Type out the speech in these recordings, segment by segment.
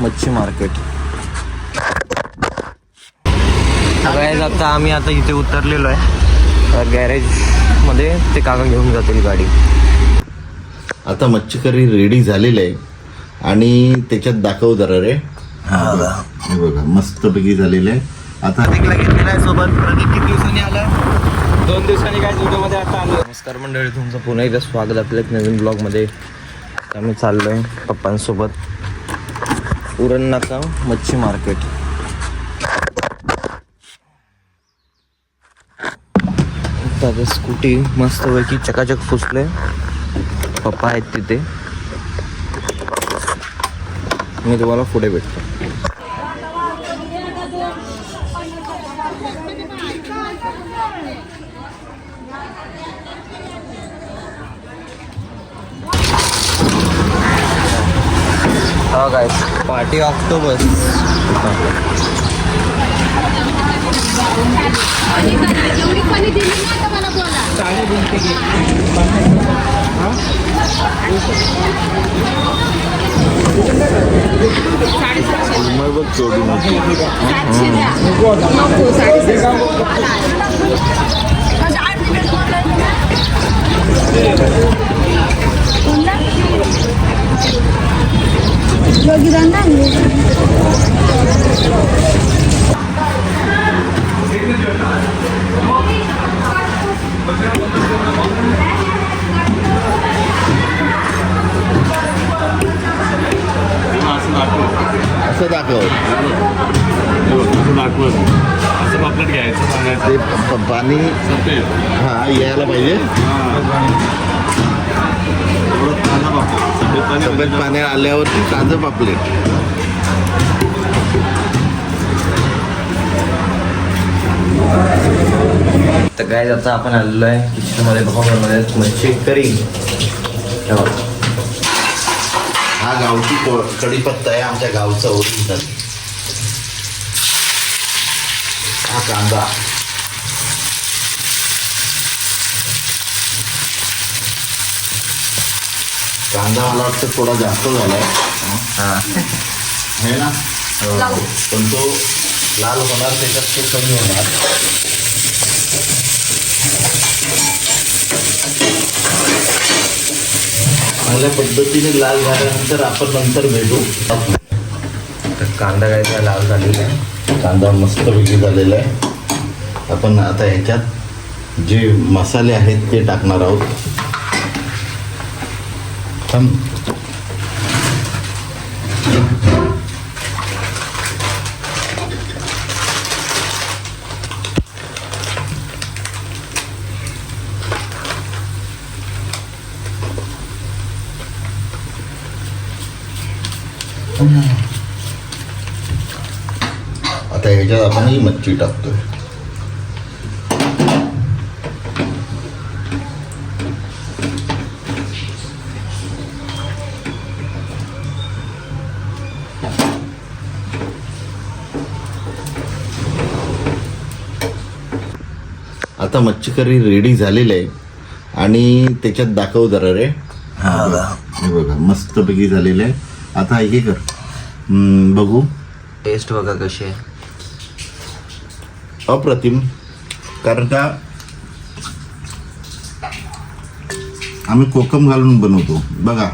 मच्छी मार्केट. सगळ्यात आता आम्ही इथे उतरलेलो आहे गॅरेज मध्ये. ते काका घेऊन जातील गाडी. आता मच्छी करी रेडी झालेली आहे आणि त्याच्यात दाखव जरा रे. हे बघा मस्तपैकी झालेलं आहे. आता घेतलेला आहे सोबत. प्रदीप किती दिवसांनी आला? 2 दिवसांनी काय व्हिडिओमध्ये आता आलो. नमस्कार मंडळी, तुमचं पुन्हा एकदा स्वागत आपल्या एक नवीन ब्लॉगमध्ये. आम्ही चाललोय पप्पांसोबत उरण नाका मच्छी मार्केट. आता स्कूटी मस्तपैकी चकाचक पुसले. पप्पा आहेत तिथे. मी तुम्हाला पुढे भेटतो. हा गाइस, पार्टी ऑक्टोबस. असं दाखव. असं पापलेट घ्यायचं सांगायचं. ते पाणी हा यायला पाहिजे. सफेद पाणी आल्यावरती ताजं पापलेट. तर काय आता आपण आलेलो आहे किचनमध्ये. बघा मच्छी करी. हा गावठी कढीपत्ता आहे, आमच्या गावचा ओरिजिनल. हा कांदा, मला वाटतं थोडा जास्त झालाय है ना. पण तो लाल होणार, त्याच्यात तो कमी होणार. चांगल्या पद्धतीने लाल झाल्यानंतर आपण नंतर भेटू. तर कांदा काय लाल झालेला आहे. कांदा मस्तपैकी झालेला आहे. आपण आता ह्याच्यात जे मसाले आहेत ते टाकणार आहोत. आता ह्याच्यात आपण ही मच्छी टाकतोय. आता मच्छी करी रेडी झालेली आहे आणि त्याच्यात दाखव जरा रे. हे बघा मस्तपैकी झालेलं आहे. आता हे कर, बघू टेस्ट बघा कशी आहे. अप्रतिम. कारण का आम्ही कोकम घालून बनवतो बघा.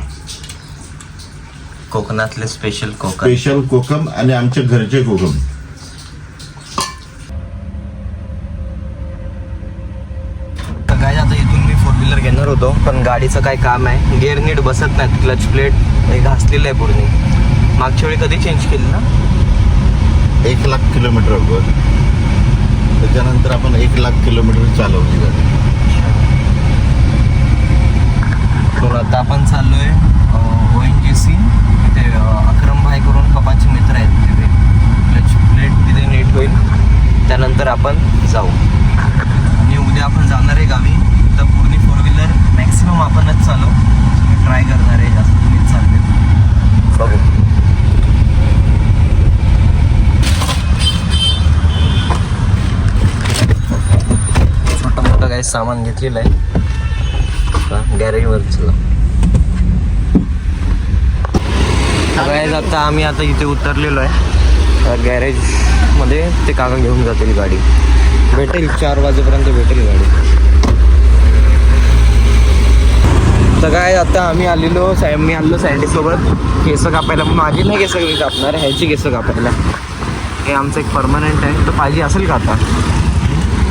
कोकणातले स्पेशल कोकम आणि आमच्या घरचे कोकम. काय आता इथून मी 4 व्हीलर घेणार होतो, पण गाडीचं काय काम आहे, गिअर नीट बसत नाहीत. क्लच प्लेट हे घासलेलं आहे पूर्ण. मागच्या वेळी कधी चेंज केली ना? 1,00,000 किलोमीटर. त्याच्यानंतर आपण 1,00,000 किलोमीटर चालवली जाते. तर आता आपण चाललोय ONGC. तिथे अक्रम भाई करून पप्पांचे मित्र आहेत. तिथे क्लच प्लेट तिथे नीट होईल, त्यानंतर आपण जाऊ. आणि उद्या आपण जाणार आहे गावी. तर पूर्ण 4 व्हीलर मॅक्सिमम आपणच चालू ट्राय करणार आहे. जास्त तुम्हीच चालले बघू. छोटं मोठं काही सामान घेतलेलं आहे गॅरेजवर. चला गाईज आता आम्ही इथे उतरलेलो आहे गॅरेजमध्ये. ते काका घेऊन जातील गाडी. भेटेल 4 वाजेपर्यंत भेटेल गाडी. तर काय आता आम्ही मी आलेलो सँडीसोबत केस कापायला. पण माझी नाही केस मी कापणार, ह्याची केस कापायला. हे आमचं एक परमनंट आहे. तर पाहिजे असेल का आता?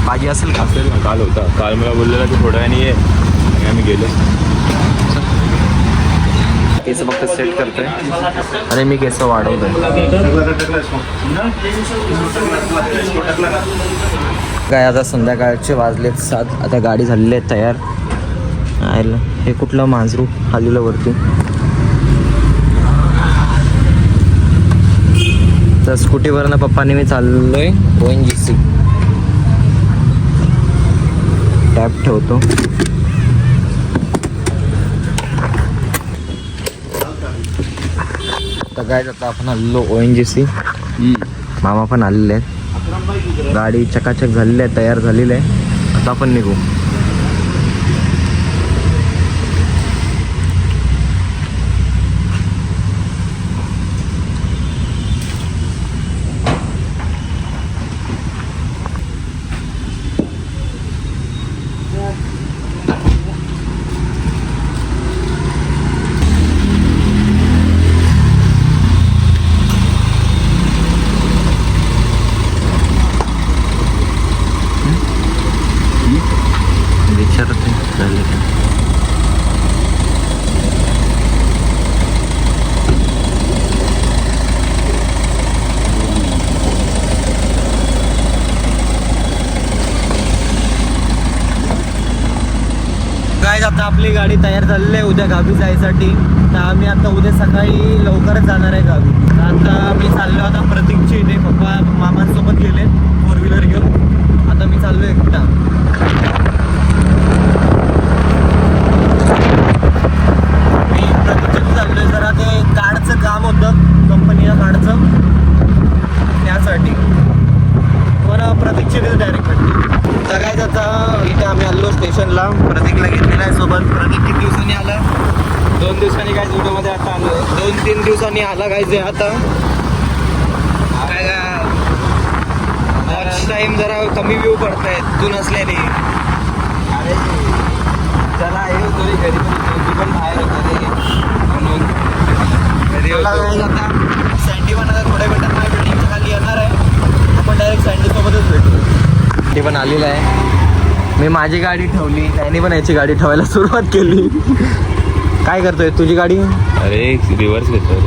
पाहिजे असेल का? असेल ना, काल होता. काल मला बोललेला की थोड्या वेळाने ये आणि आम्ही गेलो. केस फक्त सेट करतोय आणि मी केस वाढवतोय. काय आता संध्याकाळचे वाजलेत 7. आता गाडी झालेली आहे तयार. हे कुठलं मांजरू आलेलं वरती. तर स्कूटीवरनं पप्पाने मी चाललोय ONGC. टॅप ठेवतो. तर काय आता आपण आलेलो ONGC. मामा पण आलेले आहेत. गाडी चकाचक झालेली आहे, तयार झालेली आहे. आता आपण निघू. आता आपली गाडी तयार झालेली आहे उद्या गावी जायसाठी. तर आम्ही आता उद्या सकाळी लवकरच जाणार आहे गावी. तर आता मी चाललो आता प्रतीकची इथे. पप्पा मामांसोबत गेले 4 व्हीलर घेऊन. आता मी चाललो एकटा. मी प्रतीकच्या चाललोय. जरा ते कार्डचं काम होतं, कंपनीला कार्डचं, त्यासाठी. बरं प्रतीकची इथे डायरेक्ट भेटली. तर काय आता इथे आम्ही आलो स्टेशनला. प्रतीकला घेतलेला आहे सोबत. प्रतीक किती दिवसांनी आला? 2 दिवसांनी काय व्हिडिओमध्ये आता आलो. 2-3 दिवसांनी आला काय जे आता. काय वॉच टाईम जरा कमी व्ह्यू पडतायत तू नसल्याने. अरे चला हे होतो रे घरी, पण बाहेर होतो रे म्हणून घरी होतो. आता सँडी पण आता थोड्या वेळात माझ्या बिल्डिंगच्या खाली येणार आहे. आपण डायरेक्ट सँडीसोबतच भेटू. सँडी पण आलेला आहे. मी माझी गाडी ठेवली, त्याने पण याची गाडी ठेवायला सुरुवात केली. काय करतोय तुझी गाडी? अरे रिव्हर्स घेतो.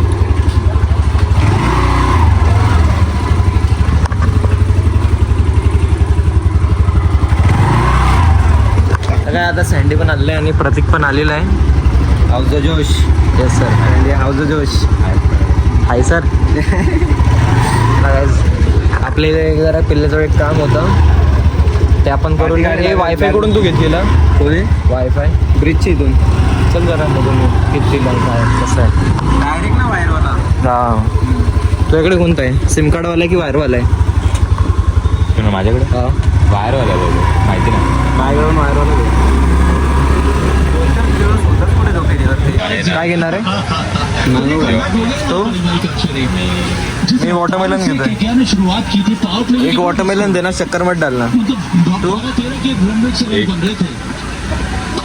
काय आता सँडी पण आलेलं आहे आणि प्रतीक पण आलेला आहे. हाऊस द जोश. Yes sir. आणि हाऊस द जोश. Hi sir. आपले जरा पिल्ल्याजवळ एक काम होतं ते आपण करून. हे वायफाय कडून तू घेतलेला? कोणी वायफाय? ब्रिजची इथून. चल जरा बघून किती काय कसं आहे. डायरेक्ट ना वायरवाला. हां तुझ्याकडे कोणतं आहे? सिम कार्डवाला आहे की वायरवाला आहे? माझ्याकडे हां वायरवाला बघू, माहिती नाही. माझ्याकडून वायरवाला घे. काय घेणार आहे तो? मी वॉटरमेलन घेतोय. एक वॉटरमेलन देना, शक्कर मत डालना. तू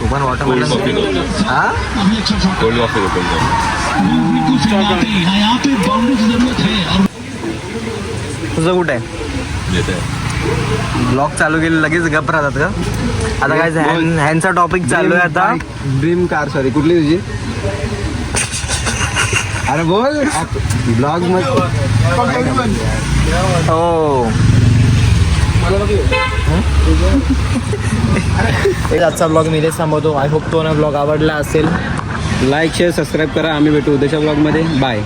पण वॉटरमेलन. हा कोल्ड कॉफी घेतो. तुझं कुठं आहे? ब्लॉग चालू केले लगेच गप राहतात का? आता काय ह्यांचा टॉपिक चालू आहे आता. Dream car. सॉरी कुठली तुझी? अरे बोल ब्लॉग मध्ये. हो आजचा ब्लॉग मी इथेच थांबवतो. आय होप तो ना ब्लॉग आवडला असेल. लाईक शेअर सबस्क्राईब करा. आम्ही भेटू उद्याच्या ब्लॉग मध्ये. बाय.